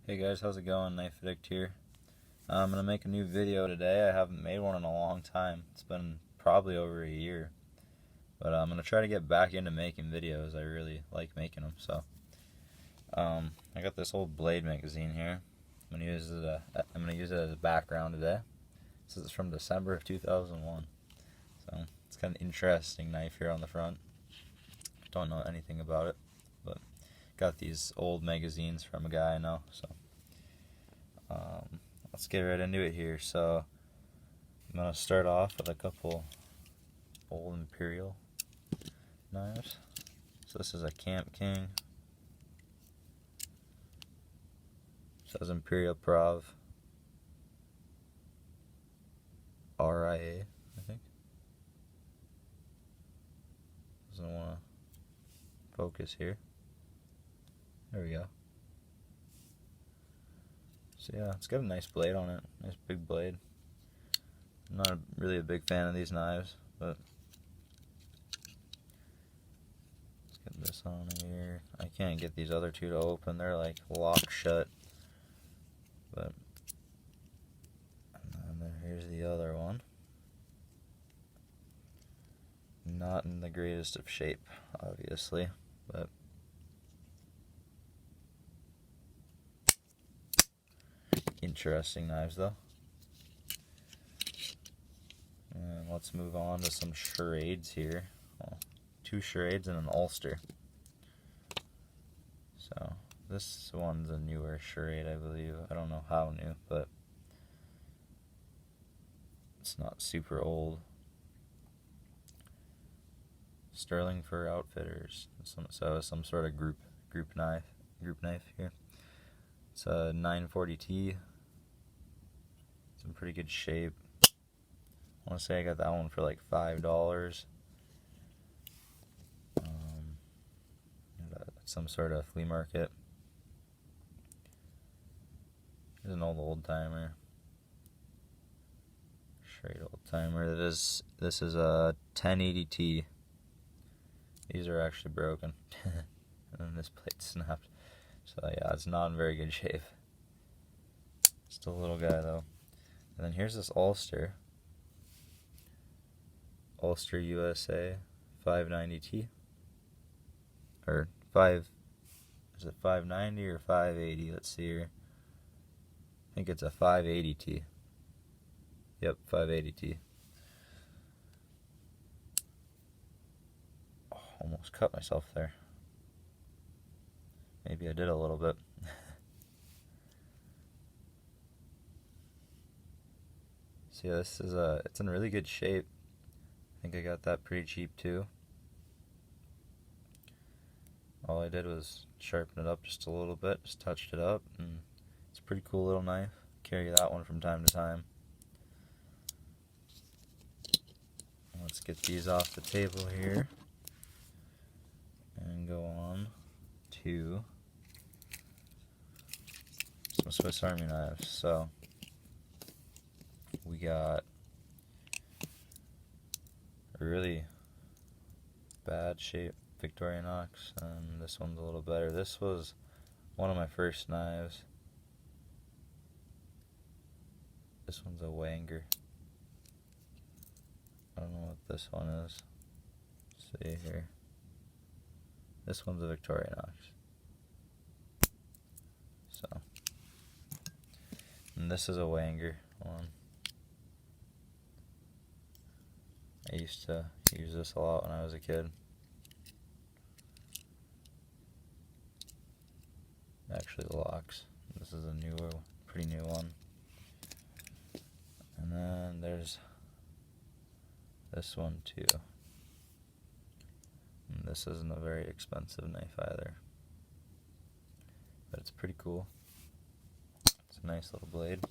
Hey guys, how's it going? Knife Addict here. I'm gonna make a new video today. I haven't made one in a long time. It's been probably over a year. But I'm gonna try to get back into making videos. I really like making them. So I got this old blade magazine here. I'm gonna use it as a background today. This is from December of 2001. So it's kind of an interesting knife here on the front. Don't know anything about it, but got these old magazines from a guy I know. So let's get right into it here. So I'm gonna start off with a couple old Imperial knives. So this is a Camp King. Says Imperial Prov RIA, I think. Doesn't want to focus here. There we go. So yeah, it's got a nice blade on it. Nice big blade. I'm not really a big fan of these knives, but let's get this on here. I can't get these other two to open. They're like locked shut. But and then here's the other one. Not in the greatest of shape, obviously, but interesting knives though. And let's move on to some charades here. Well, two charades and an ulster. So this one's a newer charade, I believe. I don't know how new, but it's not super old. Sterling for outfitters. So some sort of group knife here. It's a 940T. It's in pretty good shape. I want to say I got that one for like $5. Some sort of flea market. It's an old timer. Straight old timer. This is a 1080T. These are actually broken. And then this plate snapped. So yeah, it's not in very good shape. Still a little guy though. And then here's this Ulster. Ulster USA 590T. Or is it 590 or 580? Let's see here. I think it's a 580T. Yep, 580T. Oh, almost cut myself there. Maybe I did a little bit. So yeah, this is it's in really good shape. I think I got that pretty cheap too. All I did was sharpen it up just a little bit, just touched it up, and it's a pretty cool little knife. Carry that one from time to time. Let's get these off the table here and go on to some Swiss Army knives. So we got a really bad shape Victorinox, and this one's a little better. This was one of my first knives. This one's a Wanger. I don't know what this one is. Let's see here. This one's a Victorinox. So, and this is a Wanger one. I used to use this a lot when I was a kid. Actually locks. This is a pretty new one. And then there's this one too. And this isn't a very expensive knife either, but it's pretty cool. It's a nice little blade.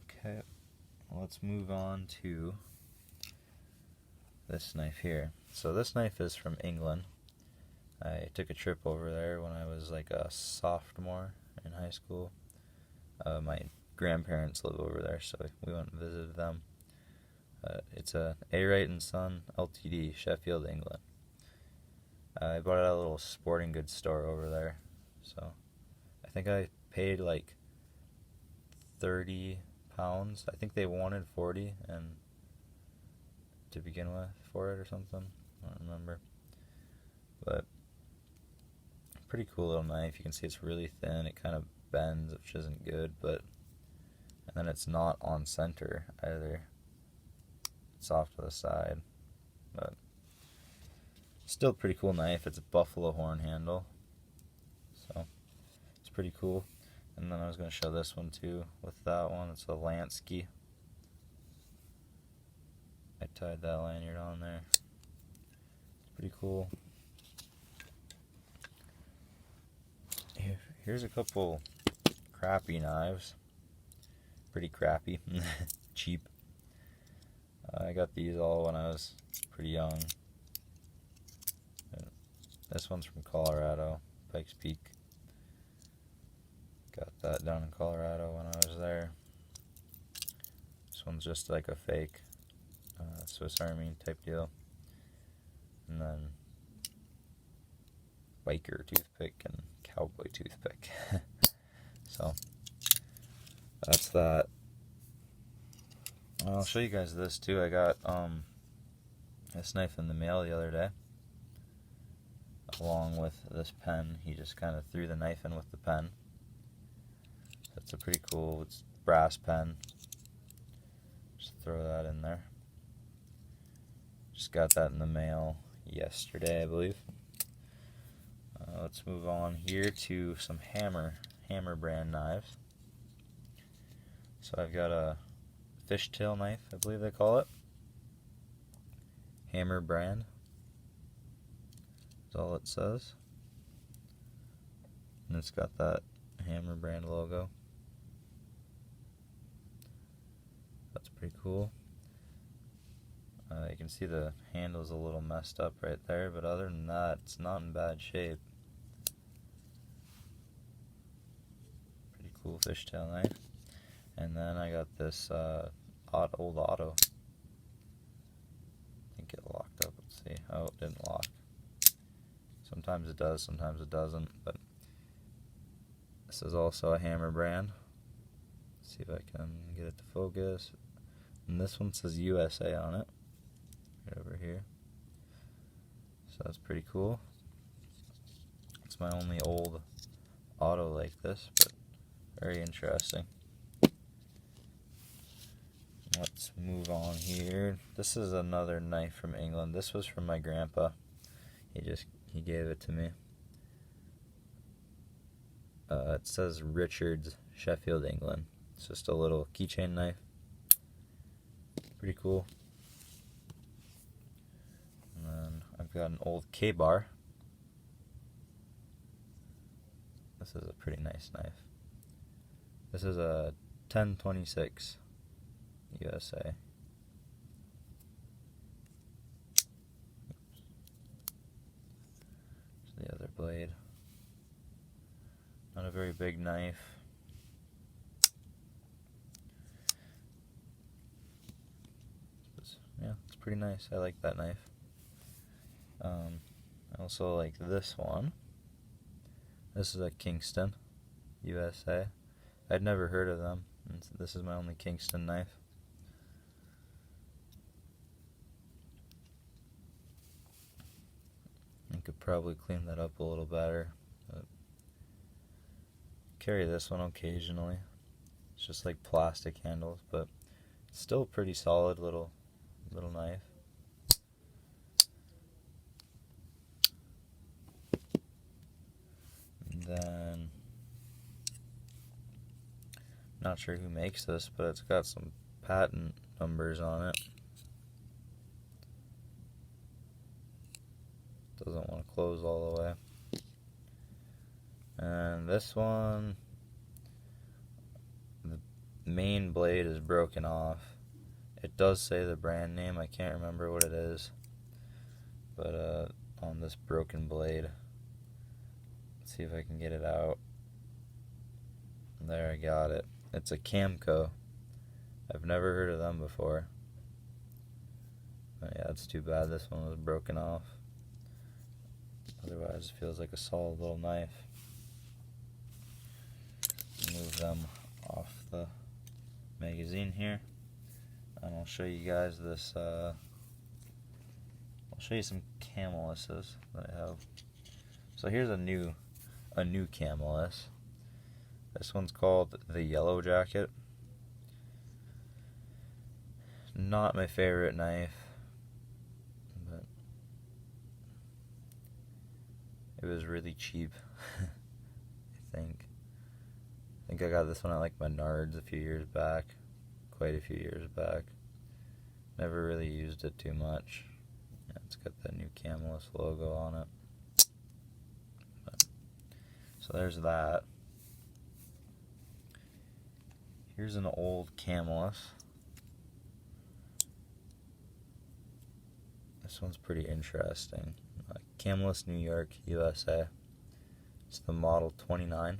Okay, let's move on to this knife here. So this knife is from England. I took a trip over there when I was like a sophomore in high school. My grandparents live over there, so we went and visited them. It's a A. Wright & Son Ltd, Sheffield, England. I bought it at a little sporting goods store over there. So I think I paid like £30. I think they wanted 40 and to begin with for it or something. I don't remember. But pretty cool little knife. You can see it's really thin. It kind of bends, which isn't good, but and then it's not on center either. It's off to the side, but still a pretty cool knife. It's a buffalo horn handle, so it's pretty cool. And then I was going to show this one too with that one. It's a Lansky. I tied that lanyard on there. It's pretty cool. Here's a couple crappy knives. Pretty crappy. Cheap. I got these all when I was pretty young. This one's from Colorado, Pikes Peak. Got that down in Colorado when I was there. This one's just like a fake Swiss Army type deal. And then biker toothpick and cowboy toothpick. So that's that. I'll show you guys this too. I got this knife in the mail the other day, along with this pen. He just kind of threw the knife in with the pen. That's a pretty cool, it's brass pen. Just throw that in there. Just got that in the mail yesterday, I believe. Let's move on here to some hammer brand knives. So I've got a fishtail knife, I believe they call it. Hammer brand. That's all it says. And it's got that Hammer brand logo. That's pretty cool. You can see the handle's a little messed up right there, but other than that, it's not in bad shape. Pretty cool fishtail knife. And then I got this old auto. I think it locked up. Let's see. Oh, it didn't lock. Sometimes it does, sometimes it doesn't. But this is also a Hammer brand. Let's see if I can get it to focus. And this one says USA on it. Right over here. So that's pretty cool. It's my only old auto like this, but very interesting. Let's move on here. This is another knife from England. This was from my grandpa. He gave it to me. It says Richards, Sheffield, England. It's just a little keychain knife. Pretty cool. And then I've got an old K-bar. This is a pretty nice knife. This is a 1026 USA. There's the other blade. Not a very big knife. Yeah, it's pretty nice. I like that knife. I also like this one. This is a Kingston, USA. I'd never heard of them. This is my only Kingston knife. I could probably clean that up a little better. But carry this one occasionally. It's just like plastic handles, but it's still a pretty solid little knife. And then, not sure who makes this, but it's got some patent numbers on it. Doesn't want to close all the way. And this one, the main blade is broken off. It does say the brand name. I can't remember what it is. But on this broken blade, let's see if I can get it out. There, I got it. It's a Camco. I've never heard of them before. But yeah, it's too bad this one was broken off. Otherwise, it feels like a solid little knife. Move them off the magazine here, and I'll show you guys this. I'll show you some Camelises that I have. So here's a new Camelis. This one's called the Yellow Jacket. Not my favorite knife, but it was really cheap. I think I got this one at like Menards a few years back, quite a few years back. Never really used it too much. Yeah, it's got that new Camelis logo on it. So there's that. Here's an old Camelis. This one's pretty interesting. Camelis, New York, USA. It's the model 29.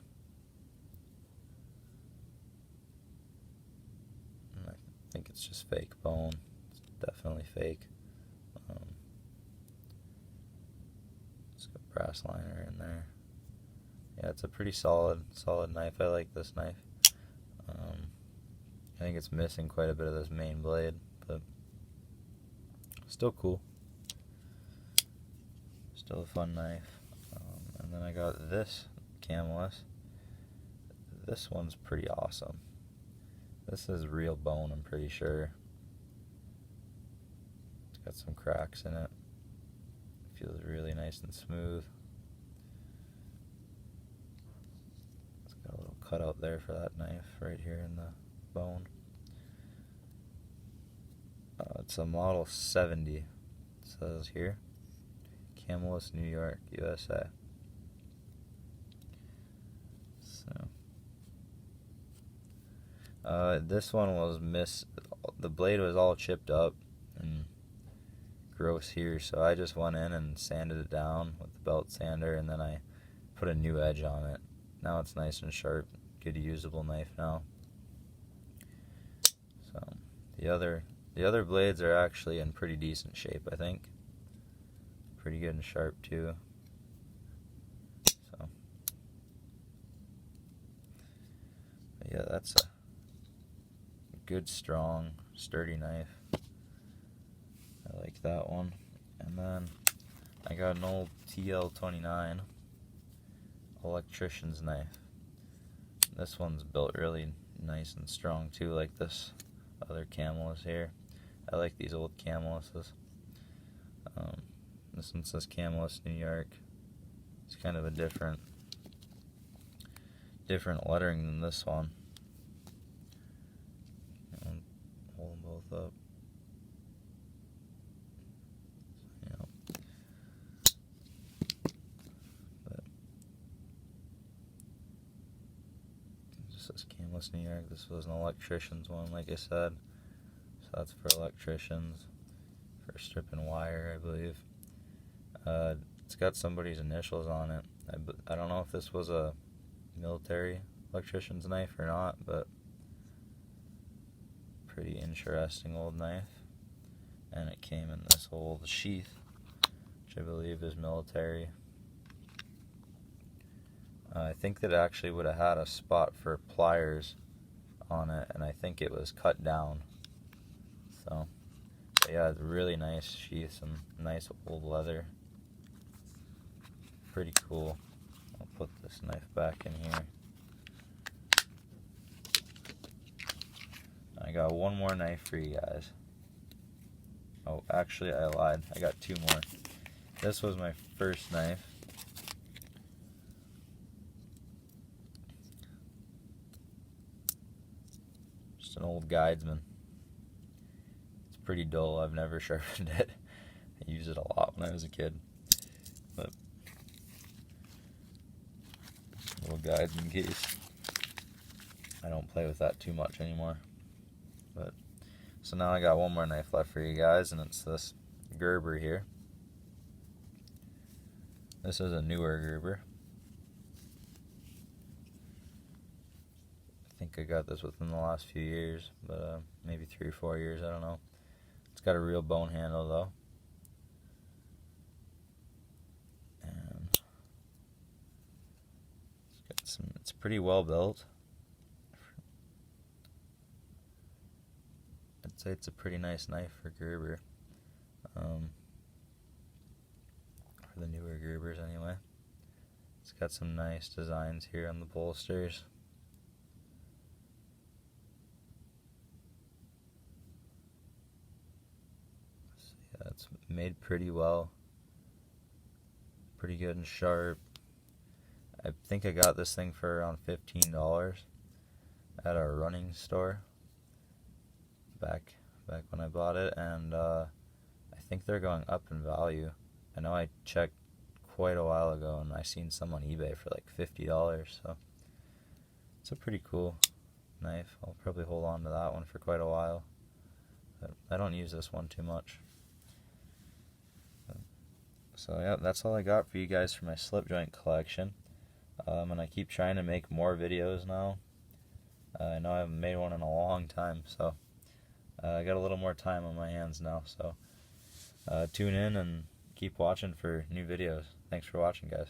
And I think it's just fake bone. It's definitely fake. It's got brass liner in there. Yeah, it's a pretty solid knife. I like this knife. I think it's missing quite a bit of this main blade, but still cool. Still a fun knife. And then I got this Camelis. This one's pretty awesome. This is real bone, I'm pretty sure. It's got some cracks in it. Feels really nice and smooth. It's got a little cutout there for that knife right here in the bone. It's a model 70, it says here. Camelis, New York, USA. So this one was the blade was all chipped up and gross here, so I just went in and sanded it down with the belt sander, and then I put a new edge on it. Now it's nice and sharp, good usable knife now. So the other blades are actually in pretty decent shape, I think. Pretty good and sharp too. So but yeah, that's a good, strong, sturdy knife. I like that one. And then I got an old TL29 electrician's knife. This one's built really nice and strong too, like this other Camelis here. I like these old Camelises. This one says Camelis, New York. It's kind of a different lettering than this one. And hold them both up. Yeah. But it just says Camelis, New York. This was an electrician's one, like I said. So that's for electricians, for stripping wire, I believe. It's got somebody's initials on it. I don't know if this was a military electrician's knife or not, but pretty interesting old knife. And it came in this old sheath, which I believe is military. I think that it actually would have had a spot for pliers on it, and I think it was cut down. So, but yeah, it's a really nice sheath, some nice old leather. Pretty cool. I'll put this knife back in here. I got one more knife for you guys. Oh, actually I lied. I got two more. This was my first knife. Just an old guidesman. It's pretty dull. I've never sharpened it. I used it a lot when I was a kid. But little guidesman case. I don't play with that too much anymore. But so now I got one more knife left for you guys, and it's this Gerber here. This is a newer Gerber. I think I got this within the last few years, but maybe 3 or 4 years, I don't know. It's got a real bone handle though. And pretty well built. I'd say it's a pretty nice knife for Gerber. For the newer Gerbers anyway. It's got some nice designs here on the bolsters. So yeah, it's made pretty well. Pretty good and sharp. I think I got this thing for around $15 at our running store back when I bought it, and I think they're going up in value. I know I checked quite a while ago and I seen some on eBay for like $50, so it's a pretty cool knife. I'll probably hold on to that one for quite a while. But I don't use this one too much. So yeah, that's all I got for you guys for my slip joint collection. And I keep trying to make more videos now. I know I haven't made one in a long time, so I got a little more time on my hands now. So tune in and keep watching for new videos. Thanks for watching, guys.